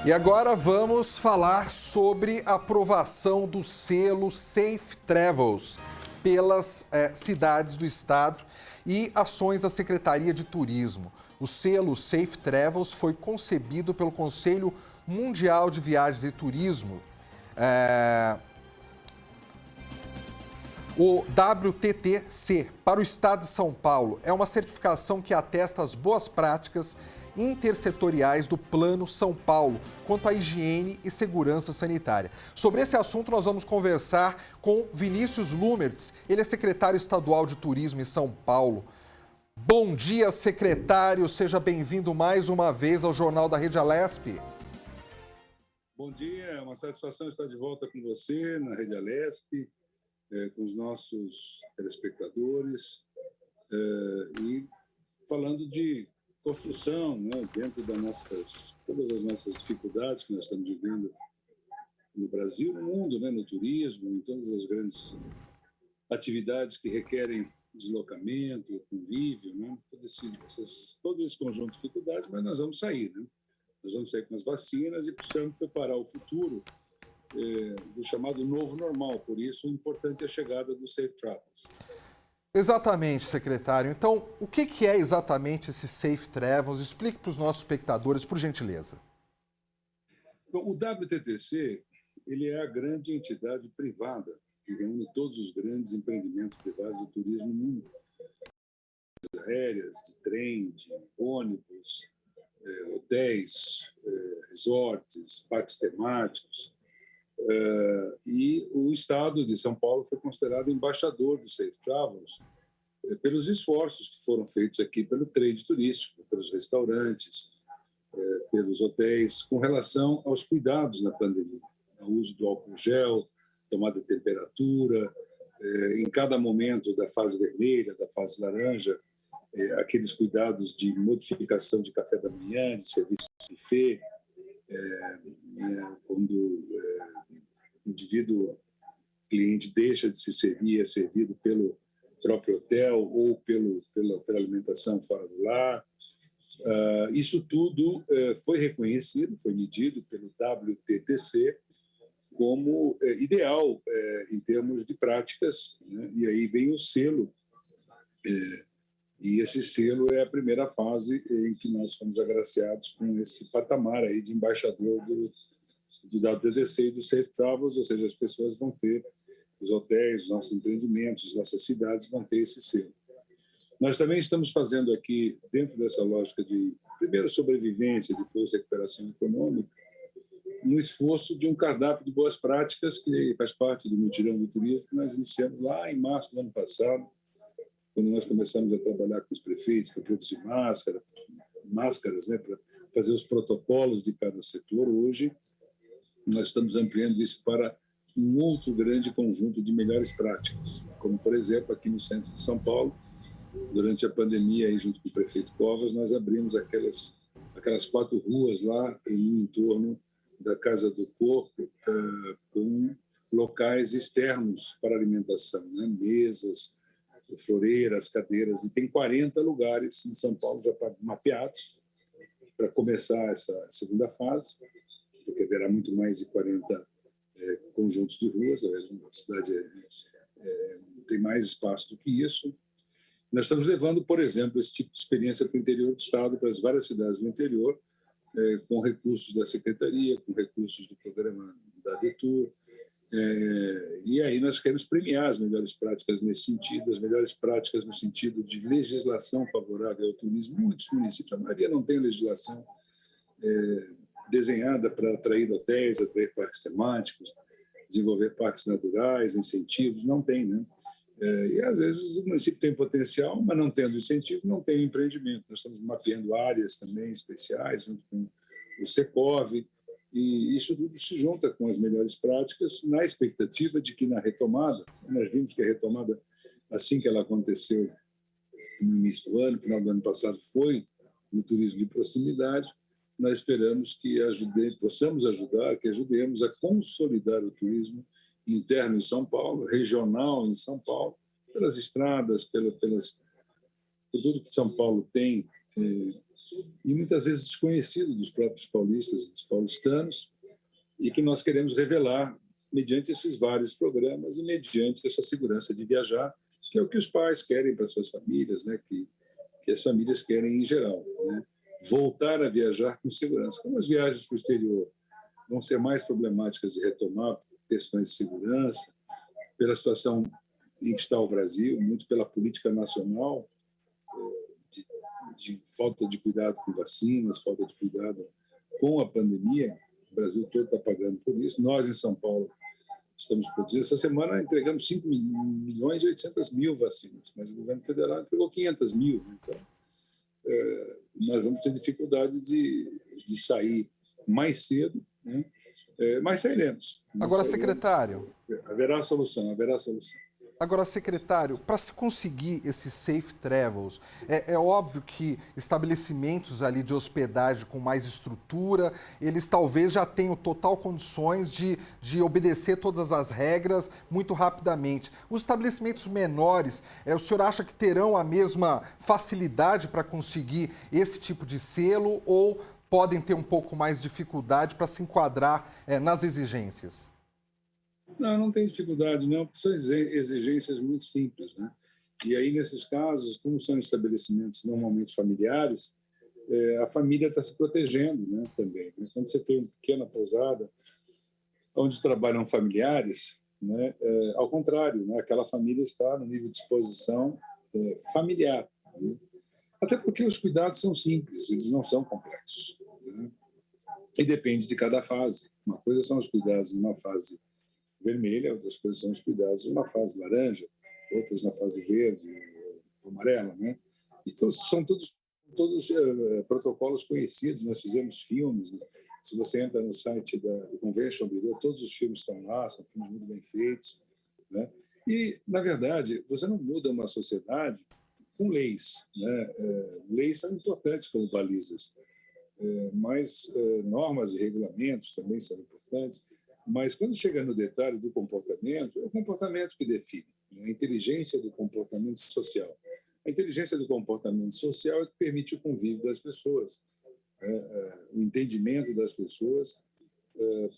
E agora vamos falar sobre a aprovação do selo Safe Travels pelas cidades do estado e ações da Secretaria de Turismo. O selo Safe Travels foi concebido pelo Conselho Mundial de Viagens e Turismo, o WTTC, para o estado de São Paulo. É uma certificação que atesta as boas práticas intersetoriais do Plano São Paulo quanto à higiene e segurança sanitária. Sobre esse assunto, nós vamos conversar com Vinícius Lumertz. Ele é secretário estadual de Turismo em São Paulo. Bom dia, secretário. Seja bem-vindo mais uma vez ao Jornal da Rede Alesp. Bom dia, é uma satisfação estar de volta com você na Rede Alesp, com os nossos telespectadores e falando de construção, né, dentro das todas as nossas dificuldades que nós estamos vivendo no Brasil, no mundo, né, no turismo, em todas as grandes atividades que requerem deslocamento, convívio, né, todo esse conjunto de dificuldades, mas nós vamos sair, né? Nós vamos sair com as vacinas e precisamos preparar o futuro do chamado novo normal. Por isso, importante é a chegada do Safe Travels. Exatamente, secretário. Então, o que é exatamente esse Safe Travels? Explique para os nossos espectadores, por gentileza. Bom, o WTTC ele é a grande entidade privada que reúne todos os grandes empreendimentos privados do turismo no mundo. Aéreas, de trem, de ônibus, hotéis, resorts, parques temáticos. E o Estado de São Paulo foi considerado embaixador do Safe Travels pelos esforços que foram feitos aqui pelo trade turístico, pelos restaurantes, pelos hotéis, com relação aos cuidados na pandemia, o uso do álcool gel, tomada de temperatura, em cada momento da fase vermelha, da fase laranja, aqueles cuidados de modificação de café da manhã, de serviço de buffet, quando o indivíduo cliente deixa de se servir, é servido pelo próprio hotel ou pela alimentação fora do lar. Isso tudo foi reconhecido, foi medido pelo WTTC como ideal em termos de práticas, né? E aí vem o selo, e esse selo é a primeira fase em que nós fomos agraciados com esse patamar aí de embaixador do WTTC e do Safe Travels, ou seja, as pessoas vão ter, os hotéis, os nossos empreendimentos, as nossas cidades vão ter esse selo. Nós também estamos fazendo aqui, dentro dessa lógica de, primeiro, sobrevivência, depois recuperação econômica, um esforço de um cardápio de boas práticas que faz parte do mutirão do turismo que nós iniciamos lá em março do ano passado, quando nós começamos a trabalhar com os prefeitos para produzir máscaras, né, para fazer os protocolos de cada setor. Hoje, nós estamos ampliando isso para um outro grande conjunto de melhores práticas, como, por exemplo, aqui no centro de São Paulo, durante a pandemia, aí, junto com o prefeito Covas, nós abrimos aquelas 4 ruas lá em torno da Casa do Corpo, com locais externos para alimentação, né? Mesas, floreiras, cadeiras, e tem 40 lugares em São Paulo já mapeados para começar essa segunda fase, porque haverá muito mais de 40 conjuntos de ruas, a cidade tem mais espaço do que isso. Nós estamos levando, por exemplo, esse tipo de experiência para o interior do estado, para as várias cidades do interior, com recursos da Secretaria, com recursos do programa da DETUR, e aí nós queremos premiar as melhores práticas nesse sentido, as melhores práticas no sentido de legislação favorável ao turismo. Muitos municípios, a maioria não tem legislação desenhada para atrair hotéis, atrair parques temáticos, desenvolver parques naturais, incentivos, não tem, né? E às vezes o município tem potencial, mas não tendo incentivo, não tem empreendimento. Nós estamos mapeando áreas também especiais, junto com o Secov, e isso tudo se junta com as melhores práticas, na expectativa de que na retomada, nós vimos que a retomada, assim que ela aconteceu no início do ano, no final do ano passado, foi no turismo de proximidade, nós esperamos que possamos ajudar, que ajudemos a consolidar o turismo interno em São Paulo, regional em São Paulo, pelas estradas, por tudo que São Paulo tem e muitas vezes desconhecido dos próprios paulistas e dos paulistanos, e que nós queremos revelar mediante esses vários programas e mediante essa segurança de viajar, que é o que os pais querem para suas famílias, né? que as famílias querem em geral, né? Voltar a viajar com segurança. Como as viagens para o exterior vão ser mais problemáticas de retomar por questões de segurança, pela situação em que está o Brasil, muito pela política nacional, de falta de cuidado com vacinas, falta de cuidado com a pandemia. O Brasil todo está pagando por isso. Nós, em São Paulo, estamos produzindo. Essa semana entregamos 5 milhões e 800 mil vacinas, mas o governo federal entregou 500 mil. Então, nós vamos ter dificuldade de sair mais cedo, né? Mas sairemos. Agora, secretário... Haverá solução, haverá solução. Agora, secretário, para se conseguir esses safe travels, é óbvio que estabelecimentos ali de hospedagem com mais estrutura, eles talvez já tenham total condições de obedecer todas as regras muito rapidamente. Os estabelecimentos menores, o senhor acha que terão a mesma facilidade para conseguir esse tipo de selo ou podem ter um pouco mais de dificuldade para se enquadrar nas exigências? Não tem dificuldade, não, porque são exigências muito simples, né? E aí, nesses casos, como são estabelecimentos normalmente familiares, a família está se protegendo, né, também. Quando você tem uma pequena pousada onde trabalham familiares, né, ao contrário, né, aquela família está no nível de exposição familiar, né? Até porque os cuidados são simples, eles não são complexos, né? E depende de cada fase. Uma coisa são os cuidados numa fase vermelha, outras coisas são os cuidados numa fase laranja, outras na fase verde, amarela, né? E são todos protocolos conhecidos. Nós fizemos filmes. Se você entra no site do Convention Bureau, todos os filmes estão lá, são filmes muito bem feitos, né? E, na verdade, você não muda uma sociedade com leis, né? Leis são importantes como balizas, mas normas e regulamentos também são importantes. Mas, quando chega no detalhe do comportamento, é o comportamento que define, né? A inteligência do comportamento social. A inteligência do comportamento social é que permite o convívio das pessoas, o entendimento das pessoas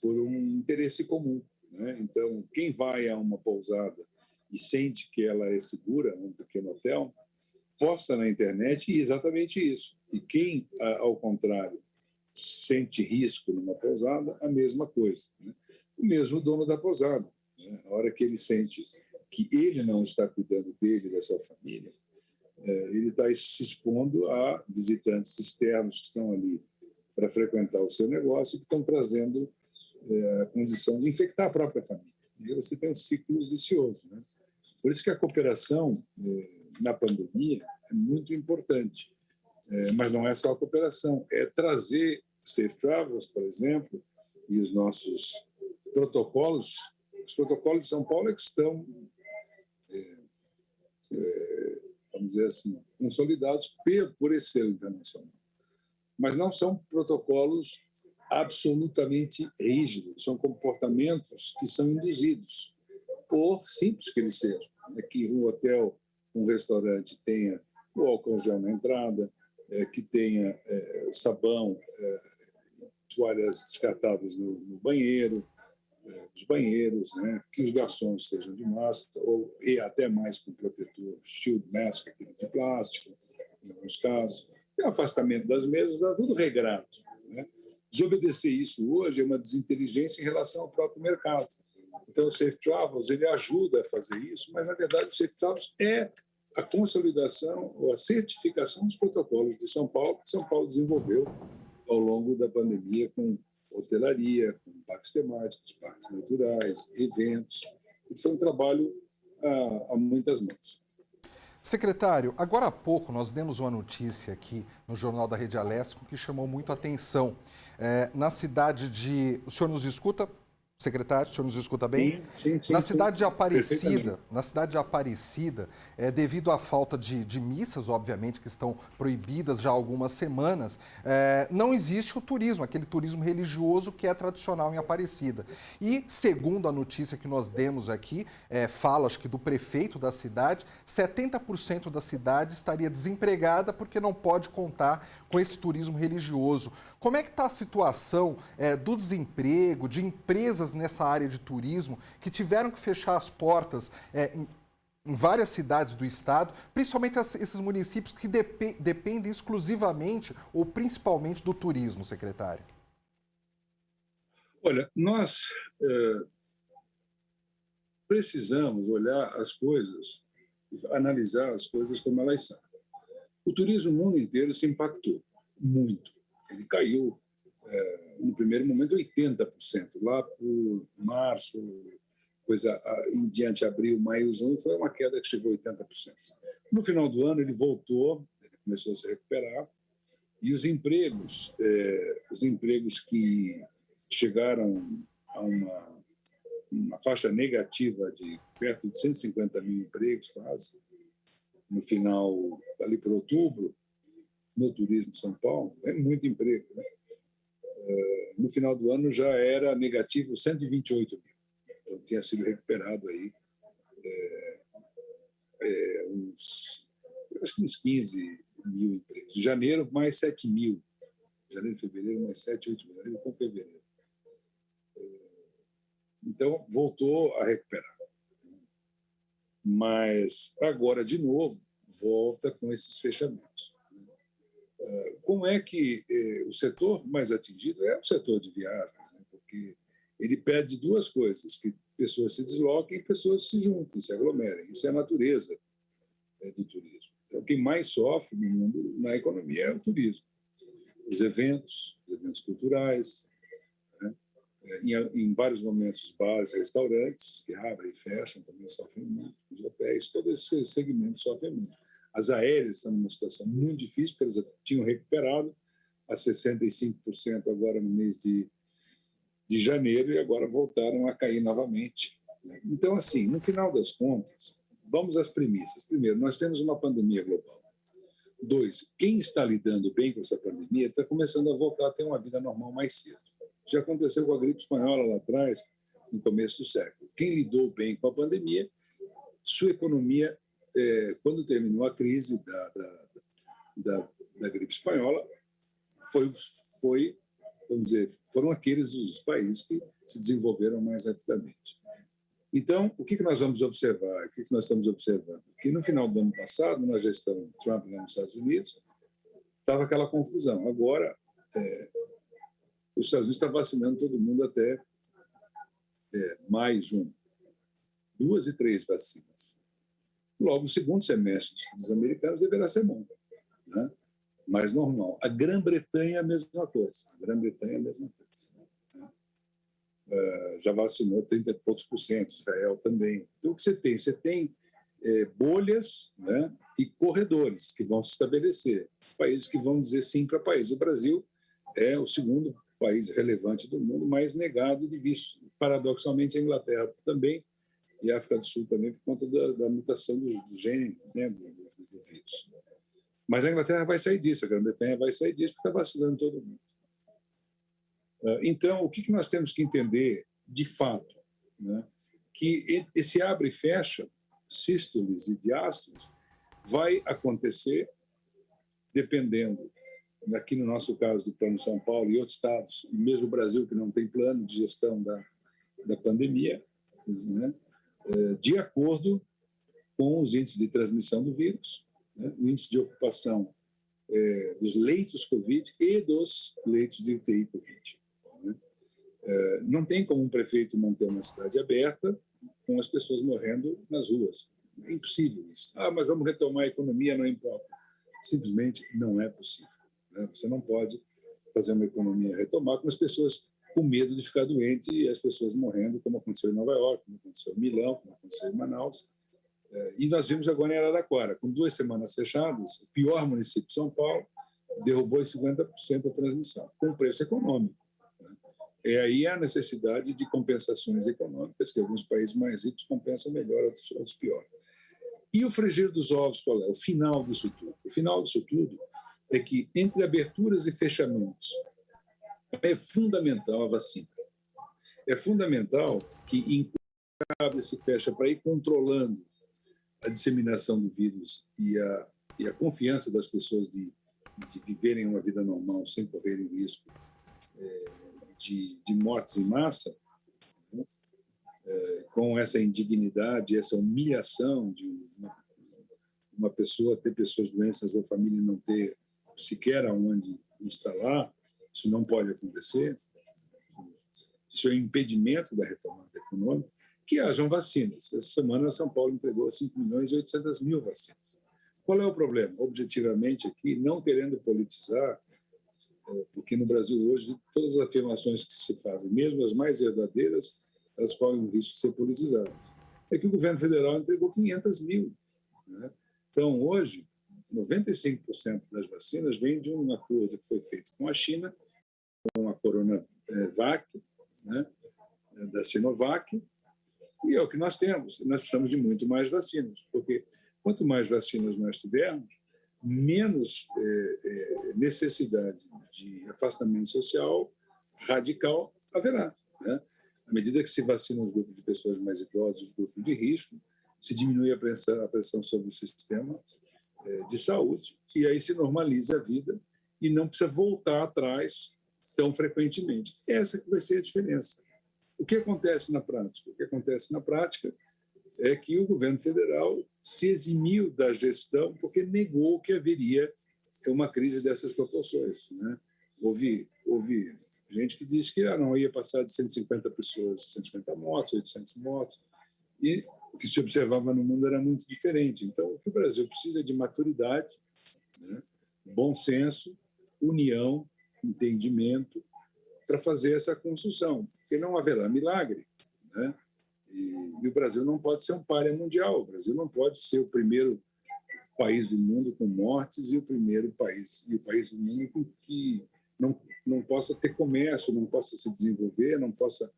por um interesse comum, né? Então, quem vai a uma pousada e sente que ela é segura, um pequeno hotel, posta na internet exatamente isso. E quem, ao contrário, sente risco numa pousada, a mesma coisa, né? O mesmo dono da pousada, né? A hora que ele sente que ele não está cuidando dele, da sua família, ele está se expondo a visitantes externos que estão ali para frequentar o seu negócio e que estão trazendo a condição de infectar a própria família. E aí você tem um ciclo vicioso, né? Por isso que a cooperação na pandemia é muito importante. Mas não é só a cooperação, é trazer Safe Travels, por exemplo, e os nossos protocolos. Os protocolos de São Paulo é que estão, vamos dizer assim, consolidados por esse selo internacional. Mas não são protocolos absolutamente rígidos, são comportamentos que são induzidos, por simples que eles sejam. Que um hotel, um restaurante tenha o álcool gel na entrada, que tenha sabão, toalhas descartáveis no banheiro, dos banheiros, né? Que os garçons sejam de máscara, e até mais com protetor, shield mask, aquele de plástico, em alguns casos. E o afastamento das mesas, dá tudo regrado, né? Desobedecer isso hoje é uma desinteligência em relação ao próprio mercado. Então, o Safe Travels ele ajuda a fazer isso, mas, na verdade, o Safe Travels é a consolidação ou a certificação dos protocolos de São Paulo, que São Paulo desenvolveu ao longo da pandemia com hotelaria, com parques temáticos, parques naturais, eventos. E foi um trabalho a muitas mãos. Secretário, agora há pouco nós demos uma notícia aqui no Jornal da Rede Alesp que chamou muito a atenção. Na cidade de... O senhor nos escuta? Secretário, o senhor nos escuta bem? Sim. Na cidade de Perfeitamente. Aparecida, devido à falta de missas, obviamente, que estão proibidas já há algumas semanas, não existe o turismo, aquele turismo religioso que é tradicional em Aparecida. E, segundo a notícia que nós demos aqui, fala, acho que do prefeito da cidade, 70% da cidade estaria desempregada porque não pode contar com esse turismo religioso. Como é que está a situação do desemprego, de empresas nessa área de turismo que tiveram que fechar as portas em várias cidades do estado, principalmente esses municípios que dependem exclusivamente ou principalmente do turismo, secretário? Olha, nós precisamos olhar as coisas, analisar as coisas como elas são. O turismo no mundo inteiro se impactou muito. Ele caiu, no primeiro momento, 80%. Lá por março, depois em diante, abril, maio, junho, foi uma queda que chegou a 80%. No final do ano, ele voltou, ele começou a se recuperar, e os empregos que chegaram a uma faixa negativa de perto de 150 mil empregos, quase, no final, ali por outubro, no turismo de São Paulo, é muito emprego, né? No final do ano já era negativo 128 mil. Então, tinha sido recuperado aí acho que uns 15 mil empregos. Janeiro, mais 7 mil. Janeiro e fevereiro, mais 7, 8 mil. Janeiro com fevereiro. Então, voltou a recuperar. Mas, agora, de novo, volta com esses fechamentos. Como é que o setor mais atingido é o setor de viagens, né? Porque ele pede duas coisas, que pessoas se desloquem e pessoas se juntem, se aglomerem. Isso é a natureza do turismo. Então, quem mais sofre no mundo, na economia, é o turismo. Os eventos culturais, né? Em vários momentos, bares, restaurantes, que abrem e fecham, também sofrem muito. Os hotéis, todos esses segmentos sofrem muito. As aéreas estão numa situação muito difícil, porque eles tinham recuperado a 65% agora no mês de janeiro e agora voltaram a cair novamente. Então, assim, no final das contas, vamos às premissas. Primeiro, nós temos uma pandemia global. 2, quem está lidando bem com essa pandemia está começando a voltar a ter uma vida normal mais cedo. Já aconteceu com a gripe espanhola lá atrás, no começo do século. Quem lidou bem com a pandemia, sua economia, quando terminou a crise da gripe espanhola, vamos dizer, foram aqueles os países que se desenvolveram mais rapidamente. Então, o que nós vamos observar? O que nós estamos observando? Que no final do ano passado, na gestão Trump lá nos Estados Unidos, estava aquela confusão. Agora, os Estados Unidos estão vacinando todo mundo até maio, junho. 2 e 3 vacinas. Logo, o segundo semestre dos americanos deverá ser bom, né? Mais normal. A Grã-Bretanha é a mesma coisa. Já vacinou 30 e poucos por cento, Israel também. Então, o que você tem? Você tem bolhas, né, e corredores que vão se estabelecer. Países que vão dizer sim para país. O Brasil é o segundo país relevante do mundo, mais negado de visto. Paradoxalmente, a Inglaterra também, e a África do Sul também, por conta da mutação do gene, né, do vírus. Mas a Inglaterra vai sair disso, a Grã-Bretanha vai sair disso, porque está vacinando todo mundo. Então, o que nós temos que entender, de fato, né, que esse abre e fecha, sístoles e diástoles, vai acontecer dependendo, aqui no nosso caso do Plano São Paulo e outros estados, e mesmo o Brasil, que não tem plano de gestão da pandemia, né, de acordo com os índices de transmissão do vírus, né, o índice de ocupação dos leitos Covid e dos leitos de UTI Covid. Né. Não tem como um prefeito manter uma cidade aberta com as pessoas morrendo nas ruas. É impossível isso. Mas vamos retomar a economia, não importa. Simplesmente não é possível, né. Você não pode fazer uma economia retomar com as pessoas com medo de ficar doente e as pessoas morrendo, como aconteceu em Nova York, como aconteceu em Milão, como aconteceu em Manaus. E nós vimos agora em Araraquara, com 2 semanas fechadas, o pior município de São Paulo derrubou em 50% a transmissão, com preço econômico, né? Aí a necessidade de compensações econômicas, que alguns países mais ricos compensam melhor, outros pior. E o frigir dos ovos, qual é? O final disso tudo. O final disso tudo é que, entre aberturas e fechamentos, é fundamental a vacina. É fundamental que, enquanto abre e se fecha, para ir controlando a disseminação do vírus e a confiança das pessoas de viverem uma vida normal sem correrem risco de mortes em massa, né? Com essa indignidade, essa humilhação de uma pessoa ter pessoas doentes na família e não ter sequer aonde instalar, isso não pode acontecer. Isso é um impedimento da retomada econômica. Que hajam vacinas. Essa semana, São Paulo entregou 5.800.000 vacinas. Qual é o problema? Objetivamente aqui, não querendo politizar, porque no Brasil hoje, todas as afirmações que se fazem, mesmo as mais verdadeiras, elas correm o risco de ser politizadas. É que o governo federal entregou 500.000. Né? Então, hoje, 95% das vacinas vêm de um acordo que foi feito com a China, com a Coronavac, né? Da Sinovac, e é o que nós temos. Nós precisamos de muito mais vacinas, porque quanto mais vacinas nós tivermos, menos necessidade de afastamento social radical haverá. Né? À medida que se vacinam os grupos de pessoas mais idosas, os grupos de risco, se diminui a pressão sobre o sistema de saúde, e aí se normaliza a vida e não precisa voltar atrás tão frequentemente. Essa que vai ser a diferença. O que acontece na prática? O que acontece na prática é que o governo federal se eximiu da gestão porque negou que haveria uma crise dessas proporções. Né? Houve gente que disse que não ia passar de 150 pessoas, 150 mortos, 800 mortos, e o que se observava no mundo era muito diferente. Então, o que o Brasil precisa é de maturidade, né? Bom senso, união, entendimento, para fazer essa construção, porque não haverá milagre. Né? E o Brasil não pode ser um pária mundial, o Brasil não pode ser o primeiro país do mundo com mortes e o país do mundo que não possa ter comércio, não possa se desenvolver, não possa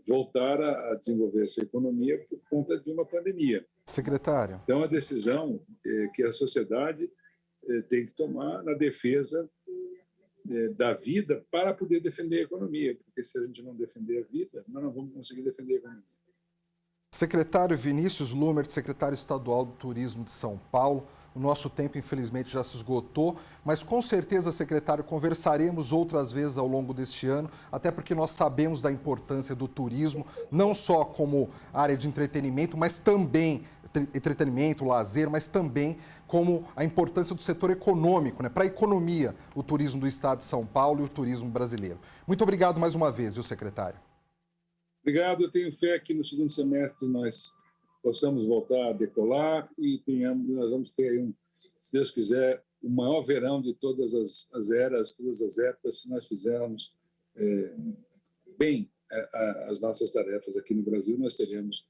voltar a desenvolver a sua economia por conta de uma pandemia. Secretário. Então, a decisão que a sociedade tem que tomar na defesa da vida para poder defender a economia, porque se a gente não defender a vida, nós não vamos conseguir defender a economia. Secretário Vinícius Lumert, secretário estadual do Turismo de São Paulo, o nosso tempo, infelizmente, já se esgotou, mas com certeza, secretário, conversaremos outras vezes ao longo deste ano, até porque nós sabemos da importância do turismo, não só como área de entretenimento, mas também entretenimento, lazer, mas também como a importância do setor econômico, né, para a economia, o turismo do estado de São Paulo e o turismo brasileiro. Muito obrigado mais uma vez, viu, secretário? Obrigado, eu tenho fé que no segundo semestre nós possamos voltar a decolar e nós vamos ter aí, se Deus quiser, o maior verão de todas as eras, todas as épocas, se nós fizermos bem as nossas tarefas aqui no Brasil, nós teremos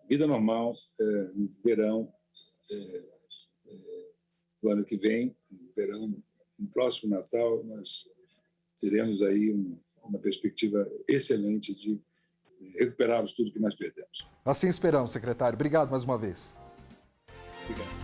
vida normal no verão do ano que vem, no verão, no próximo Natal, nós teremos aí uma perspectiva excelente de recuperarmos tudo que nós perdemos. Assim esperamos, secretário. Obrigado mais uma vez. Obrigado.